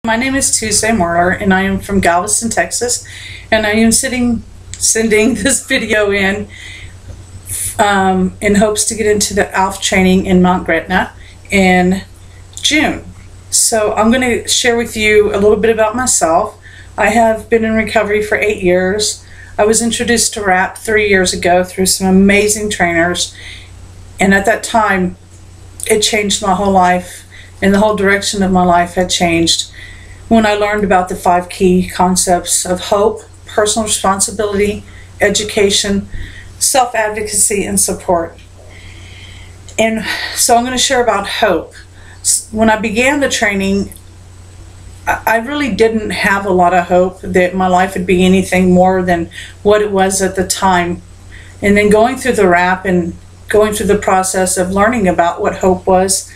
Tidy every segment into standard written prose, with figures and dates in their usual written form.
My name is Tuesday Marler, and I am from Galveston, Texas, and I am sending this video in hopes to get into the ALF training in Mount Gretna in June. So I'm going to share with you a little bit about myself. I have been in recovery for 8 years. I was introduced to RAP 3 years ago through some amazing trainers, and at that time it changed my whole life, and the whole direction of my life had changed when I learned about the 5 key concepts of hope, personal responsibility, education, self-advocacy, and support. And so I'm going to share about hope. When I began the training, I really didn't have a lot of hope that my life would be anything more than what it was at the time. And then going through the RAP and going through the process of learning about what hope was,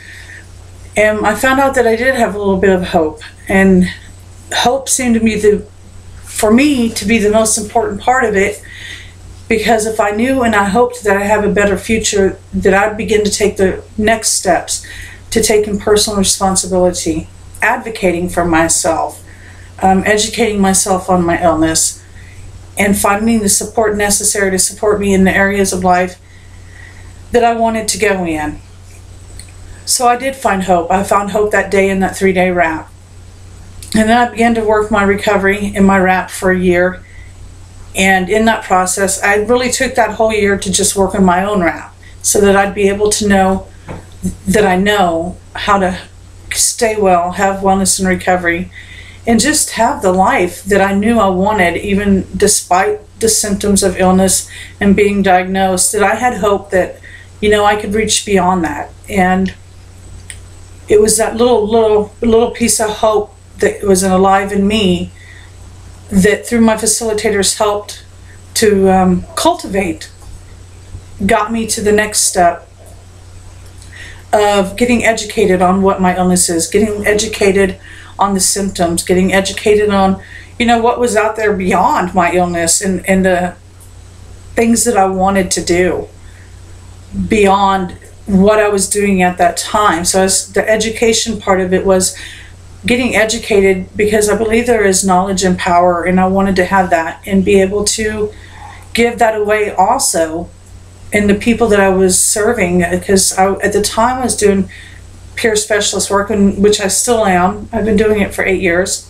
and I found out that I did have a little bit of hope. And hope seemed to be for me to be the most important part of it, because if I knew and I hoped that I have a better future, that I'd begin to take the next steps to taking personal responsibility, advocating for myself, educating myself on my illness, and finding the support necessary to support me in the areas of life that I wanted to go in. So I did find hope. I found hope that day in that 3-day RAP. And then I began to work my recovery in my RAP for a year. And in that process, I really took that whole year to just work on my own RAP, so that I'd be able to know that I know how to stay well, have wellness and recovery, and just have the life that I knew I wanted, even despite the symptoms of illness and being diagnosed, that I had hope that, you know, I could reach beyond that. And it was that little piece of hope that was alive in me that, through my facilitators, helped to cultivate, got me to the next step of getting educated on what my illness is, getting educated on the symptoms, getting educated on, you know, what was out there beyond my illness, and the things that I wanted to do beyond what I was doing at that time. So the education part of it was getting educated, because I believe there is knowledge and power, and I wanted to have that and be able to give that away also in the people that I was serving, because at the time I was doing peer specialist work, which I still am. I've been doing it for 8 years.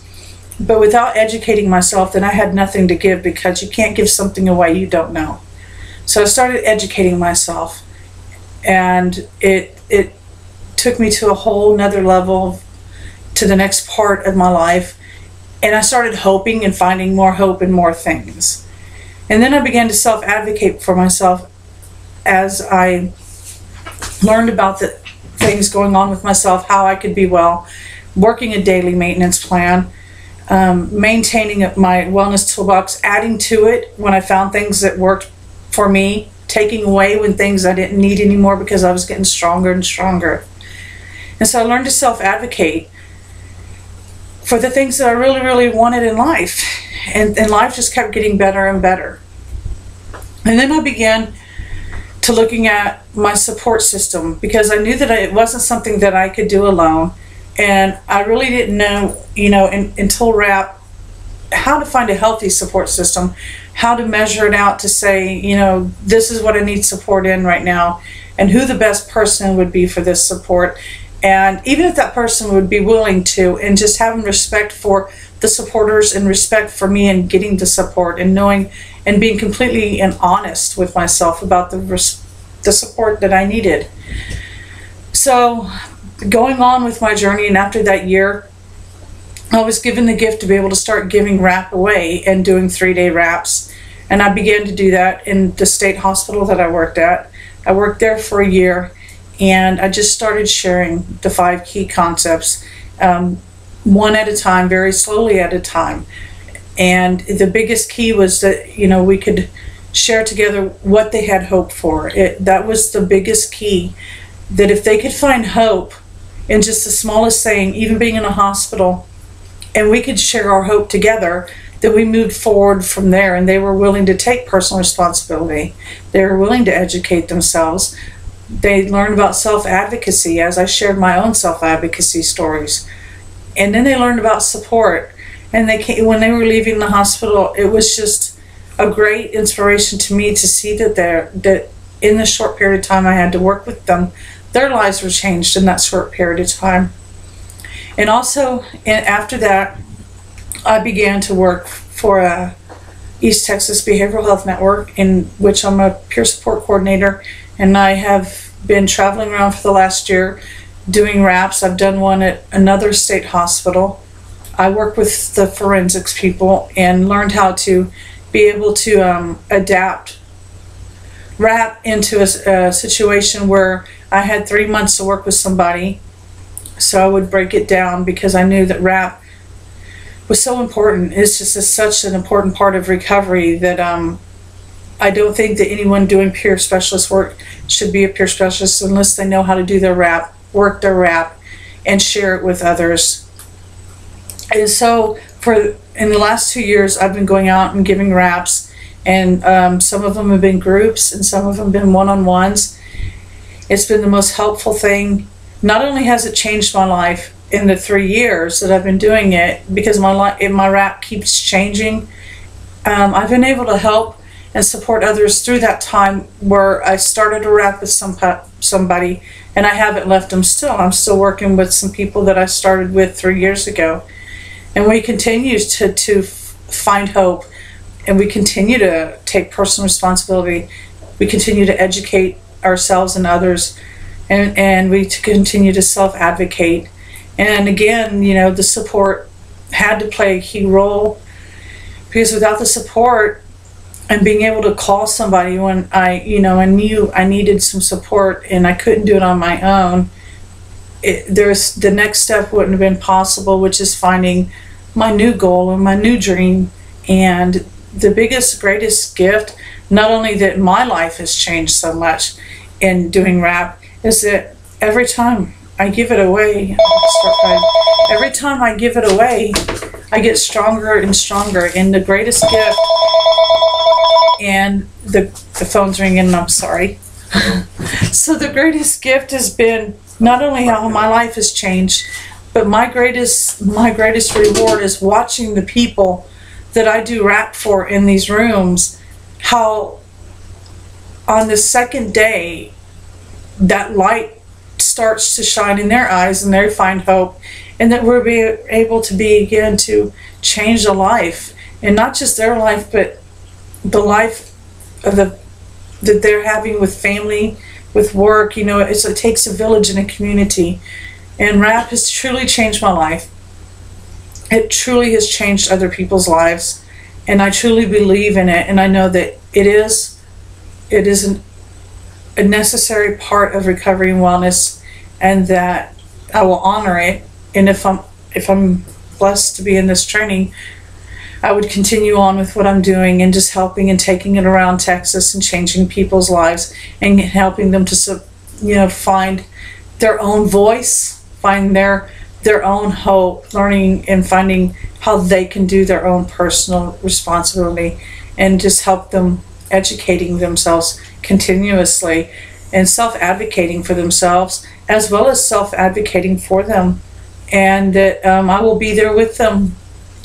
But without educating myself, then I had nothing to give, because you can't give something away you don't know. So I started educating myself, and it took me to a whole nother level, to the next part of my life. And I started hoping and finding more hope in more things. And then I began to self-advocate for myself as I learned about the things going on with myself, how I could be well, working a daily maintenance plan, maintaining my wellness toolbox, adding to it when I found things that worked for me, taking away when things I didn't need anymore, because I was getting stronger and stronger. And so I learned to self-advocate for the things that I really, really wanted in life. And life just kept getting better and better. And then I began to looking at my support system, because I knew that it wasn't something that I could do alone. And I really didn't know, you know, until RAP, how to find a healthy support system, how to measure it out to say, you know, this is what I need support in right now, and who the best person would be for this support. And even if that person would be willing to, and just having respect for the supporters and respect for me and getting the support, and knowing and being completely and honest with myself about the support that I needed. So going on with my journey, and after that year, I was given the gift to be able to start giving RAP away and doing 3-day RAPs. And I began to do that in the state hospital that I worked at. I worked there for a year, and I just started sharing the 5 key concepts, one at a time, very slowly at a time. And the biggest key was that, you know, we could share together what they had hope for. That was the biggest key, that if they could find hope in just the smallest thing, even being in a hospital, and we could share our hope together, that we moved forward from there. And they were willing to take personal responsibility. They were willing to educate themselves. They learned about self-advocacy as I shared my own self-advocacy stories. And then they learned about support. And when they were leaving the hospital, it was just a great inspiration to me to see that in the short period of time I had to work with them, their lives were changed in that short period of time. And also, after that, I began to work for East Texas Behavioral Health Network, in which I'm a peer support coordinator, and I have been traveling around for the last year doing RAPs. I've done one at another state hospital. I work with the forensics people and learned how to be able to adapt RAP into a situation where I had 3 months to work with somebody. So I would break it down because I knew that RAP was so important. It's just such an important part of recovery that I don't think that anyone doing peer specialist work should be a peer specialist unless they know how to do their RAP, work their RAP, and share it with others. And so in the last 2 years, I've been going out and giving RAPs, and some of them have been groups and some of them have been one-on-ones. It's been the most helpful thing. Not only has it changed my life in the 3 years that I've been doing it, because my RAP keeps changing, I've been able to help and support others through that time where I started a RAP with somebody and I haven't left them still. I'm still working with some people that I started with 3 years ago. And we continue to find hope, and we continue to take personal responsibility. We continue to educate ourselves and others, and we continue to self-advocate. And again, the support had to play a key role, because without the support and being able to call somebody when I knew I needed some support and I couldn't do it on my own, the next step wouldn't have been possible, which is finding my new goal and my new dream. And the biggest, greatest gift, not only that my life has changed so much in doing RAP, is that every time I give it away, every time I give it away, I get stronger and stronger. And the greatest gift, and the phone's ringing, and I'm sorry. So the greatest gift has been not only how my life has changed, but my greatest reward is watching the people that I do RAP for in these rooms, how on the second day that light starts to shine in their eyes and they find hope, and that we're able to begin to change a life, and not just their life, but the life of that they're having with family, with work. It takes a village and a community. And RAP has truly changed my life. It truly has changed other people's lives. And I truly believe in it. And I know that it is a necessary part of recovery and wellness, and that I will honor it. And if I'm blessed to be in this training, I would continue on with what I'm doing and just helping and taking it around Texas and changing people's lives and helping them to find their own voice, find their own hope, learning and finding how they can do their own personal responsibility, and just help them educating themselves continuously and self-advocating for themselves, as well as self-advocating for them. And that I will be there with them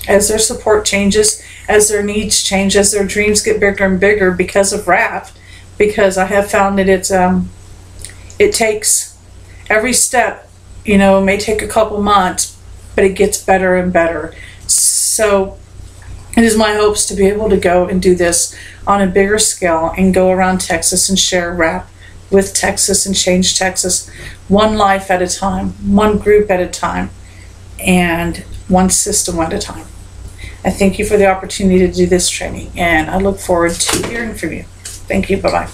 as their support changes, as their needs change, as their dreams get bigger and bigger because of RAP. Because I have found that it takes every step. It may take a couple months, but it gets better and better. So it is my hopes to be able to go and do this on a bigger scale and go around Texas and share RAP with Texas and change Texas, one life at a time, one group at a time, and one system at a time. I thank you for the opportunity to do this training, and I look forward to hearing from you. Thank you. Bye-bye.